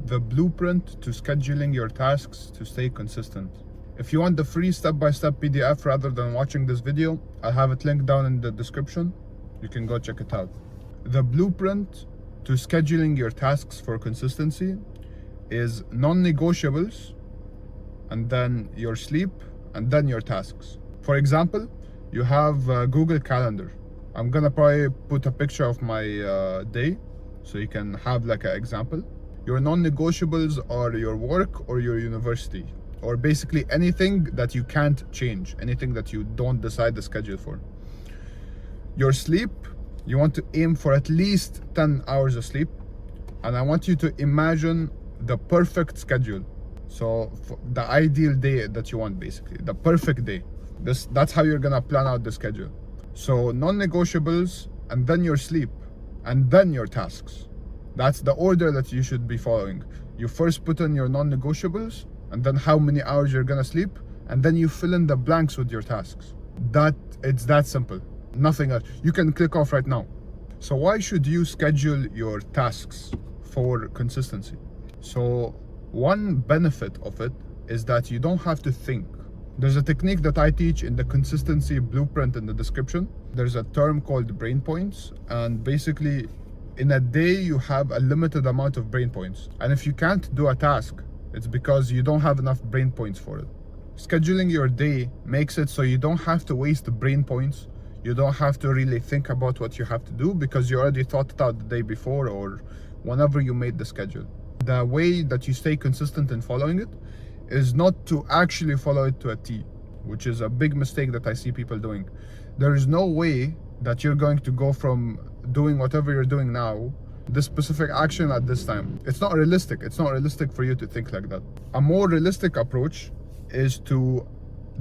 the blueprint to scheduling your tasks to stay consistent. If you want the free step-by-step PDF rather than watching this video, I'll have it linked down in the description. You can go check it out. The blueprint to scheduling your tasks for consistency is non-negotiables, and then your sleep, and then your tasks. For example, you have Google Calendar. I'm gonna probably put a picture of my day so you can have like an example. Your non-negotiables are your work or your university, or basically anything that you can't change, anything that you don't decide the schedule for. Your sleep, you want to aim for at least 10 hours of sleep, and I want you to imagine the perfect schedule. So the ideal day that you want, basically the perfect day. That's how you're gonna plan out the schedule. So non-negotiables, and then your sleep, and then your tasks. That's the order that you should be following. You first put in your non-negotiables, and then how many hours you're gonna sleep, and then you fill in the blanks with your tasks. It's that simple, nothing else. You can click off right now. So why should you schedule your tasks for consistency? So one benefit of it is that you don't have to think. There's a technique that I teach in the consistency blueprint in the description. There's a term called brain points, and basically in a day you have a limited amount of brain points, and if you can't do a task, it's because you don't have enough brain points for it. Scheduling your day makes it so you don't have to waste brain points. You don't have to really think about what you have to do because you already thought it out the day before or whenever you made the schedule. The way that you stay consistent in following it is not to actually follow it to a T, which is a big mistake that I see people doing. There is no way that you're going to go from doing whatever you're doing now, this specific action at this time. It's not realistic. It's not realistic for you to think like that. A more realistic approach is to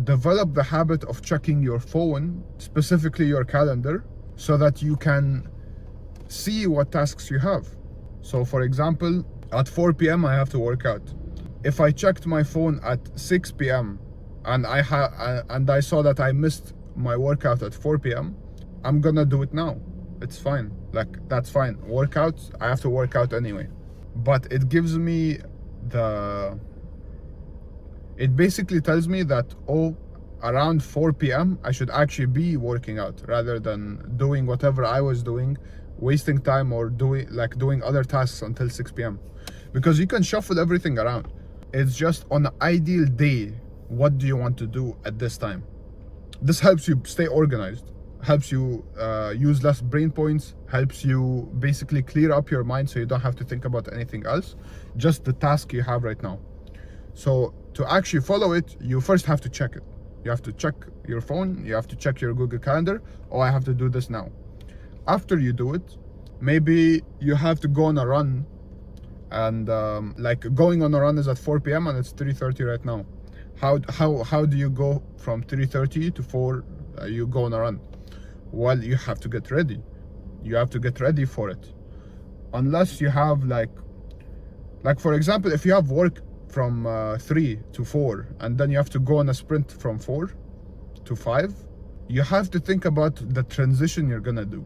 develop the habit of checking your phone, specifically your calendar, so that you can see what tasks you have. So for example, at 4 p.m. I have to work out. If I checked my phone at 6 p.m. and I saw that I missed my workout at 4 p.m., I'm gonna do it now. It's fine. Like, that's fine. Workout, I have to work out anyway. But it gives me it basically tells me that, oh, around 4 p.m. I should actually be working out rather than doing whatever I was doing, wasting time or doing other tasks until 6 p.m. Because you can shuffle everything around. It's just on an ideal day, what do you want to do at this time? This helps you stay organized, helps you use less brain points, helps you basically clear up your mind so you don't have to think about anything else, just the task you have right now. So to actually follow it, you first have to check it. You have to check your phone, you have to check your Google Calendar, oh, I have to do this now. After you do it, maybe you have to go on a run, and like going on a run is at 4 p.m. and it's 3:30 right now. How do you go from 3:30 to 4 you go on a run? Well, you have to get ready. You have to get ready for it. Unless you have like for example, if you have work from 3 to 4 and then you have to go on a sprint from 4 to 5, you have to think about the transition you're gonna do,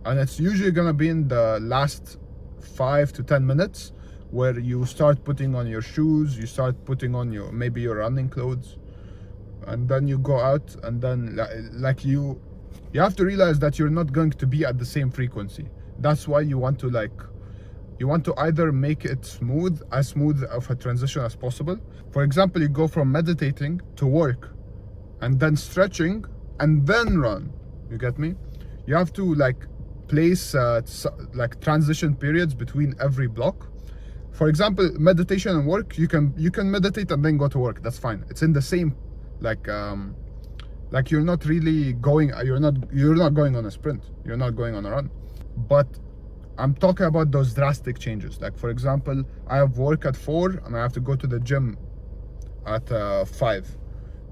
and it's usually gonna be in the last 5 to 10 minutes where you start putting on your shoes, you start putting on maybe your running clothes, and then you go out, and then like you have to realize that you're not going to be at the same frequency. That's why you want to either make it as smooth of a transition as possible. For example, you go from meditating to work, and then stretching, and then run. You get me? You have to place transition periods between every block. For example, meditation and work, you can meditate and then go to work. That's fine. It's in the same you're not really going. You're not going on a sprint. You're not going on a run. But I'm talking about those drastic changes. Like, for example, I have work at 4 and I have to go to the gym at 5.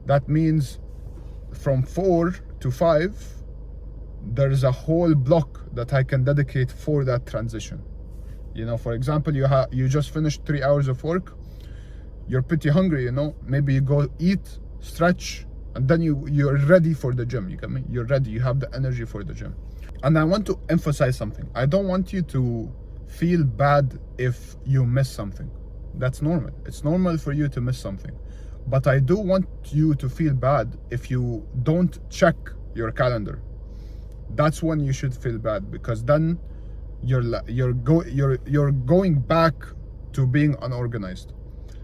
That means from 4 to 5, there's a whole block that I can dedicate for that transition. You know, for example, you just finished 3 hours of work. You're pretty hungry, you know. Maybe you go eat, stretch, and then you're ready for the gym. You get me? You're ready. You have the energy for the gym. And I want to emphasize something. I don't want you to feel bad if you miss something. That's normal. It's normal for you to miss something. But I do want you to feel bad if you don't check your calendar. That's when you should feel bad, because then you're going back to being unorganized.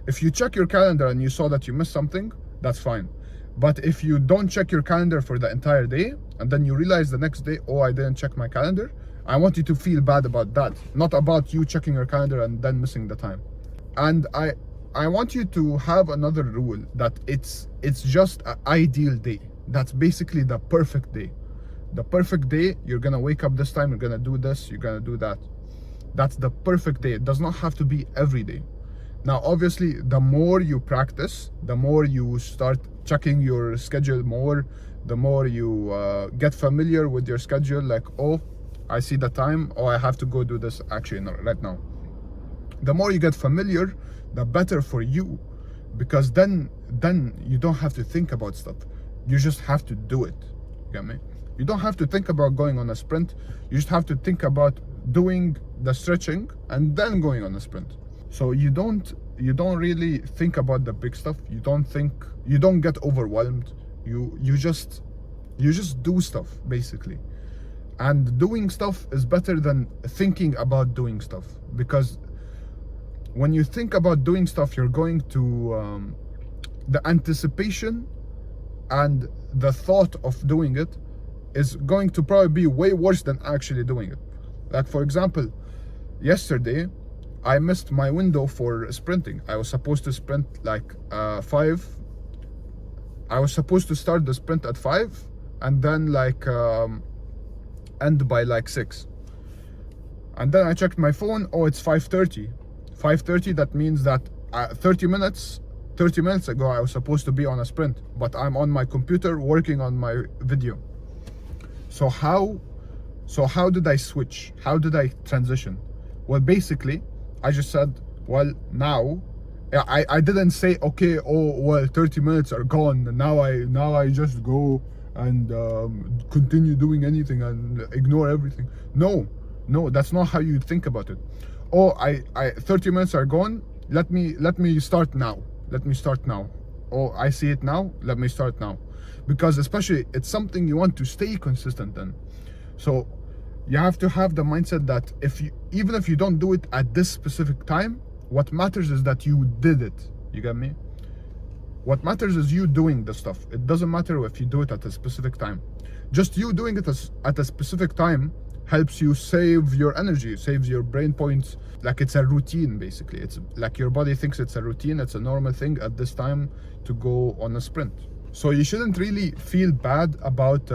If you check your calendar and you saw that you missed something, that's fine. But if you don't check your calendar for the entire day and then you realize the next day, oh, I didn't check my calendar, I want you to feel bad about that, not about you checking your calendar and then missing the time. And I want you to have another rule, that it's just an ideal day. That's basically the perfect day. The perfect day, you're gonna wake up this time, you're gonna do this, you're gonna do that. That's the perfect day. It does not have to be every day. Now, obviously, the more you practice, the more you start checking your schedule more, the more you get familiar with your schedule, like, oh, I see the time, oh, I have to go do this actually right now. The more you get familiar, the better for you, because then you don't have to think about stuff. You just have to do it. You get me? You don't have to think about going on a sprint. You just have to think about doing the stretching and then going on a sprint. So you don't really think about the big stuff. You don't get overwhelmed. You just do stuff, basically. And doing stuff is better than thinking about doing stuff, because when you think about doing stuff, you're going to the anticipation and the thought of doing it is going to probably be way worse than actually doing it. Like, for example, yesterday I missed my window for sprinting. I was supposed to sprint like 5. I was supposed to start the sprint at 5 and then like end by like 6. And then I checked my phone, oh, it's 5:30. 5:30, that means that 30 minutes ago I was supposed to be on a sprint, but I'm on my computer working on my video. So how did I switch? How did I transition? Well, basically, I just said, well, now, I didn't say, okay, oh, well, 30 minutes are gone, now I just go and continue doing anything and ignore everything. No, that's not how you think about it. Oh, I 30 minutes are gone, let me start now. Oh, I see it now, let me start now. Because especially, it's something you want to stay consistent in. So you have to have the mindset that even if you don't do it at this specific time, what matters is that you did it. You get me? What matters is you doing the stuff. It doesn't matter if you do it at a specific time. Just you doing it at a specific time helps you save your energy, saves your brain points. Like, it's a routine, basically. It's like your body thinks it's a routine, it's a normal thing at this time to go on a sprint. So you shouldn't really feel bad about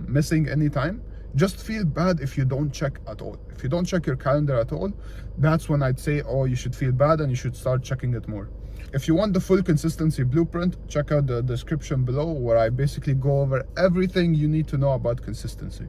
missing any time. Just feel bad if you don't check at all. If you don't check your calendar at all, that's when I'd say, oh, you should feel bad and you should start checking it more. If you want the full consistency blueprint, check out the description below, where I basically go over everything you need to know about consistency.